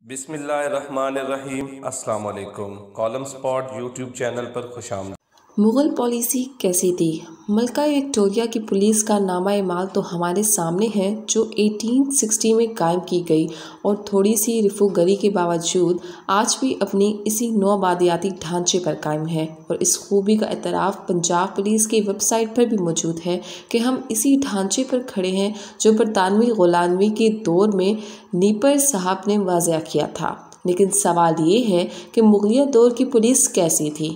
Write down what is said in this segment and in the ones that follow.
बिस्मिल्लाहिर्रहमानिर्रहीम। अस्सलाम वालेकुम। कॉलम स्पॉट यूट्यूब चैनल पर खुशामद। मुग़ल पॉलिसी कैसी थी? मलका विक्टोरिया की पुलिस का नामा माल तो हमारे सामने है, जो 1860 में कायम की गई और थोड़ी सी रिफूगरी के बावजूद आज भी अपनी इसी नौआबादियाती ढांचे पर कायम है। और इस खूबी का एतराफ़ पंजाब पुलिस की वेबसाइट पर भी मौजूद है कि हम इसी ढांचे पर खड़े हैं जो बरतानवी ग़ुलामी के दौर में नीपर साहब ने वाज़ह किया था। लेकिन सवाल ये है कि मुग़लिया दौर की पुलिस कैसी थी?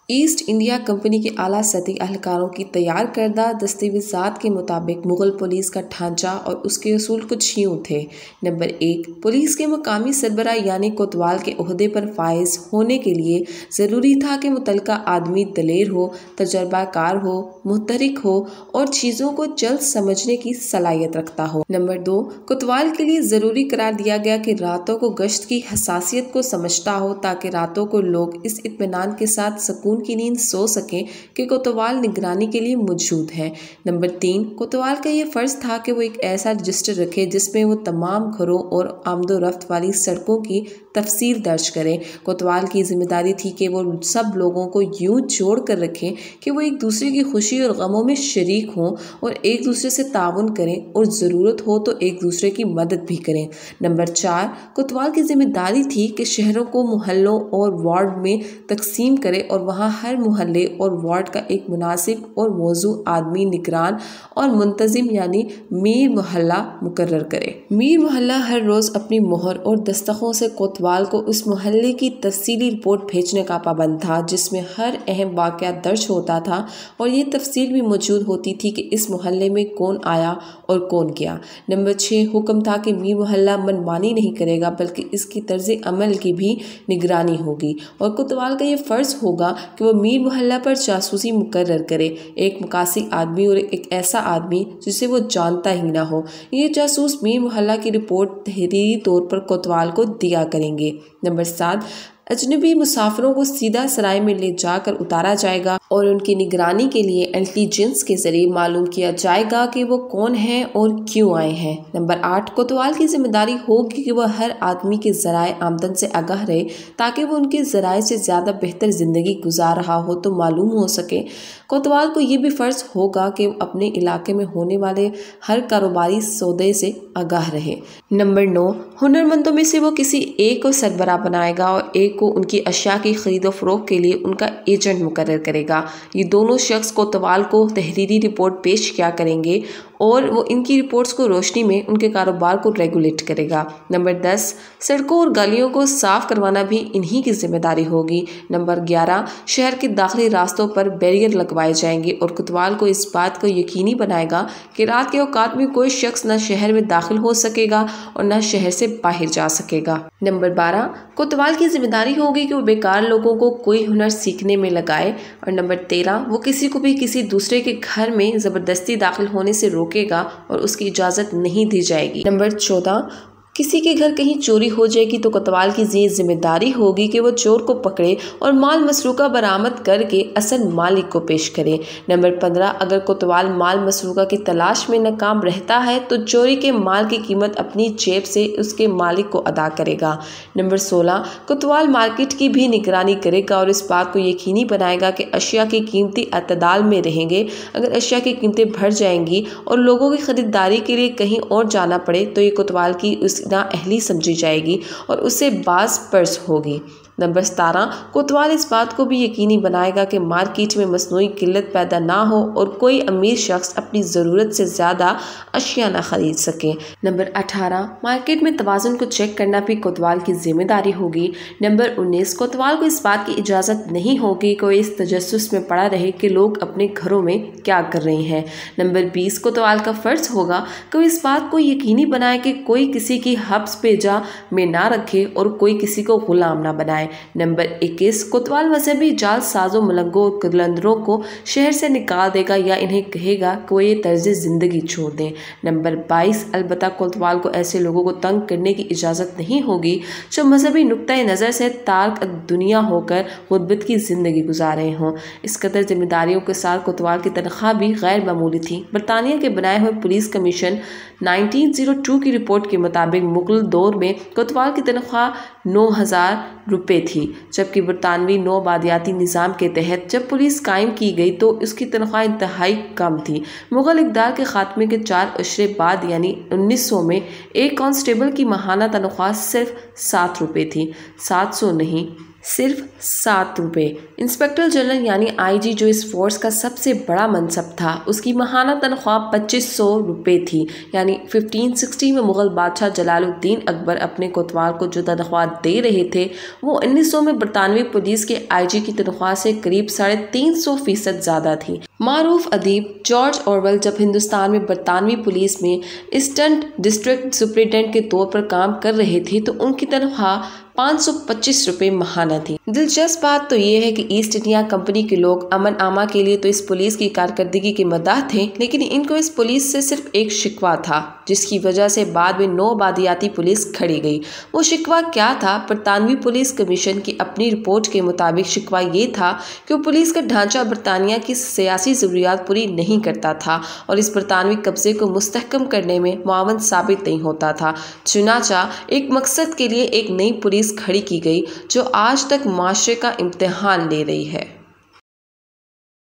ईस्ट इंडिया कंपनी के आला सतही अहलकारों की तैयार करदा दस्तावेज़ात के मुताबिक मुग़ल पुलिस का ढांचा और उसके असूल कुछ यूँ थे। नंबर 1, पुलिस के मकामी सरबरा यानी कोतवाल के ओहदे पर फाइज होने के लिए ज़रूरी था कि मुतलका आदमी दलेर हो, तजर्बाकार हो, मुहतरिक हो और चीज़ों को जल्द समझने की सलाहियत रखता हो। नंबर 2, कोतवाल के लिए ज़रूरी करार दिया गया कि रातों को गश्त की हसासियत को समझता हो, ताकि रातों को लोग इस इत्मीनान के साथ सुकून की नींद सो सकें कि कोतवाल निगरानी के लिए मौजूद है। नंबर 3, कोतवाल का ये फ़र्ज़ था कि वो एक ऐसा रजिस्टर रखे जिसमें वो तमाम घरों और आमदोरफ्त वाली सड़कों की तफसील दर्ज करें। कोतवाल की जिम्मेदारी थी कि वो सब लोगों को यूँ जोड़ कर रखें कि वो एक दूसरे की खुशी और गमों में शरीक हों और एक दूसरे से ताउन करें और ज़रूरत हो तो एक दूसरे की मदद भी करें। नंबर 4, कोतवाल की जिम्मेदारी थी कि शहरों को मोहल्लों और वार्ड में तकसीम करे और वहाँ हर मोहल्ले और वार्ड का एक मुनासिब और मौजू आदमी निगरान और मुंतजिम यानी मीर मोहल्ला मुकर्रर करे। मीर मोहल्ला हर रोज़ अपनी मोहर और दस्तखों से कोतवाल को उस मोहल्ले की तफसीली रिपोर्ट भेजने का पाबंद था, जिसमें हर अहम वाक़या दर्ज होता था और ये तफसील भी मौजूद होती थी कि इस मोहल्ले में कौन आया और कौन गया। नंबर 6, हुक्म था कि मीर मोहल्ला मनमानी नहीं करेगा, बल्कि इसकी तर्ज अमल की भी निगरानी होगी और कोतवाल का ये फ़र्ज़ होगा कि वो मीर मोहल्ला पर जासूसी मुकर्रर करे, एक मुकासी आदमी और एक ऐसा आदमी जिसे वो जानता ही ना हो। ये जासूस मीर मोहल्ला की रिपोर्ट तहरीरी तौर पर कोतवाल को दिया करेंगे। नंबर 7, अजनबी मुसाफिरों को सीधा सराय में ले जाकर उतारा जाएगा और उनकी निगरानी के लिए इंटेलिजेंस के जरिए मालूम किया जाएगा कि वो कौन है और क्यों आए हैं। नंबर 8, कोतवाल की जिम्मेदारी होगी कि वह हर आदमी के ज़राए आमदन से आगाह रहे, ताकि वो उनके ज़राए से ज़्यादा बेहतर ज़िंदगी गुजार रहा हो तो मालूम हो सके। कोतवाल को ये भी फ़र्ज़ होगा कि अपने इलाके में होने वाले हर कारोबारी सौदे से आगाह रहे। नंबर 9, हुनरमंदों में से वो किसी एक को सरबराह बनाएगा और एक को उनकी अशिया की खरीद व फरोख्त के लिए उनका एजेंट मुकर्रर करेगा। ये दोनों शख्स कोतवाल को तहरीरी रिपोर्ट पेश किया करेंगे और वो इनकी रिपोर्ट्स को रोशनी में उनके कारोबार को रेगुलेट करेगा। नंबर 10, सड़कों और गलियों को साफ करवाना भी इन्हीं की जिम्मेदारी होगी। नंबर 11, शहर के दाखिली रास्तों पर बैरियर लगवाए जाएंगे और कोतवाल को इस बात को यकीनी बनाएगा कि रात के औकात में कोई शख्स न शहर में दाखिल हो सकेगा और न शहर से बाहर जा सकेगा। नंबर 12, कोतवाल की जिम्मेदारी होगी कि वो बेकार लोगों को कोई हुनर सीखने में लगाए। और नंबर 13, वो किसी को भी किसी दूसरे के घर में ज़बरदस्ती दाखिल होने से रोकेगा और उसकी इजाज़त नहीं दी जाएगी। नंबर 14, किसी के घर कहीं चोरी हो जाएगी तो कोतवाल की ये जिम्मेदारी होगी कि वो चोर को पकड़े और माल मसरूका बरामद करके असल मालिक को पेश करे। नंबर 15, अगर कोतवाल माल मसरूका की तलाश में नाकाम रहता है तो चोरी के माल की कीमत अपनी जेब से उसके मालिक को अदा करेगा। नंबर 16, कोतवाल मार्केट की भी निगरानी करेगा और इस बात को यकीनी बनाएगा कि अशिया की कीमतें अतदाल में रहेंगे। अगर अशिया की कीमतें बढ़ जाएंगी और लोगों की ख़रीदारी के लिए कहीं और जाना पड़े तो ये कोतवाल की उस नाअहली समझी जाएगी और उससे बाज़ पर्स होगी। नंबर 17, कोतवाल इस बात को भी यकीनी बनाएगा कि मार्केट में मसनूई किल्लत पैदा ना हो और कोई अमीर शख्स अपनी ज़रूरत से ज़्यादा अशिया ना खरीद सके। नंबर 18, मार्केट में तवाज़ुन को चेक करना भी कोतवाल की जिम्मेदारी होगी। नंबर 19, कोतवाल को इस बात की इजाज़त नहीं होगी कि इस तजस्सुस में पड़ा रहे कि लोग अपने घरों में क्या कर रहे हैं। नंबर 20, कोतवाल का फ़र्ज़ होगा कि वो इस बात को यकीनी बनाए कि कोई किसी की हब्स पे जा में ना रखे और कोई किसी को ग़ुलाम ना बनाए। नंबर 21 कोतवाल मजहबी जाल साजों मलंगों और कलंदरों को शहर से निकाल देगा या इन्हें कहेगा कि वो ये तर्ज ज़िंदगी छोड़ दें। नंबर 22 अलबत्ता कोतवाल को ऐसे लोगों को तंग करने की इजाज़त नहीं होगी जो मजहबी नुक्ता नज़र से तार्क दुनिया होकर गुर्बत की ज़िंदगी गुजार रहे हों। इस कदर जिम्मेदारियों के साथ कोतवाल की तनख्वाह भी गैर मामूली थी। बरतानिया के बनाए हुए पुलिस कमीशन 1902 की रिपोर्ट के मुताबिक मुगल दौर में कोतवाल की तनख्वाह 9,000 रुपये थी, जबकि बरतानवी नौबादियाती निज़ाम के तहत जब पुलिस कायम की गई तो उसकी तनख्वाह इंतहाई कम थी। मुगल इक़्तिदार के खात्मे के 4 अशरे बाद यानी 1900 में एक कांस्टेबल की माहाना तनख्वाह सिर्फ 7 रुपये थी। 700 नहीं, सिर्फ 7 रुपये। इंस्पेक्टर जनरल यानी आईजी जो इस फोर्स का सबसे बड़ा मनसब था, उसकी माहाना तनख्वाह 2500 रुपये थी। यानी 1560 में मुग़ल बादशाह जलालुद्दीन अकबर अपने कोतवाल को जो तनख्वाह दे रहे थे वो 1900 में बरतानवी पुलिस के आईजी की तनख्वाह से करीब 350% ज़्यादा थी। मारूफ अदीब जॉर्ज ऑरवेल जब हिंदुस्तान में बरतानवी पुलिस में असिस्टेंट डिस्ट्रिक्ट सुपरिटेंडेंट के तौर पर काम कर रहे थे तो उनकी तनख्वाह 525 रुपये माहाना थी। दिलचस्प बात तो ये है कि ईस्ट इंडिया कंपनी के लोग अमन आमा के लिए तो इस पुलिस की कारकर्दगी के मद्दाह थे, लेकिन इनको इस पुलिस से सिर्फ एक शिकवा था जिसकी वजह से बाद में नौबादियाती पुलिस खड़ी गई। वो शिकवा क्या था? बरतानवी पुलिस कमीशन की अपनी रिपोर्ट के मुताबिक शिकवा ये था कि वो पुलिस का ढांचा बरतानिया की सियासी ज़रूरियात पूरी नहीं करता था और इस बरतानवी कब्जे को मुस्तहकम करने में मुआवन साबित नहीं होता था। चुनाचा एक मकसद के लिए एक नई पुलिस खड़ी की गई जो आज तक माशरे का इम्तिहान ले रही है।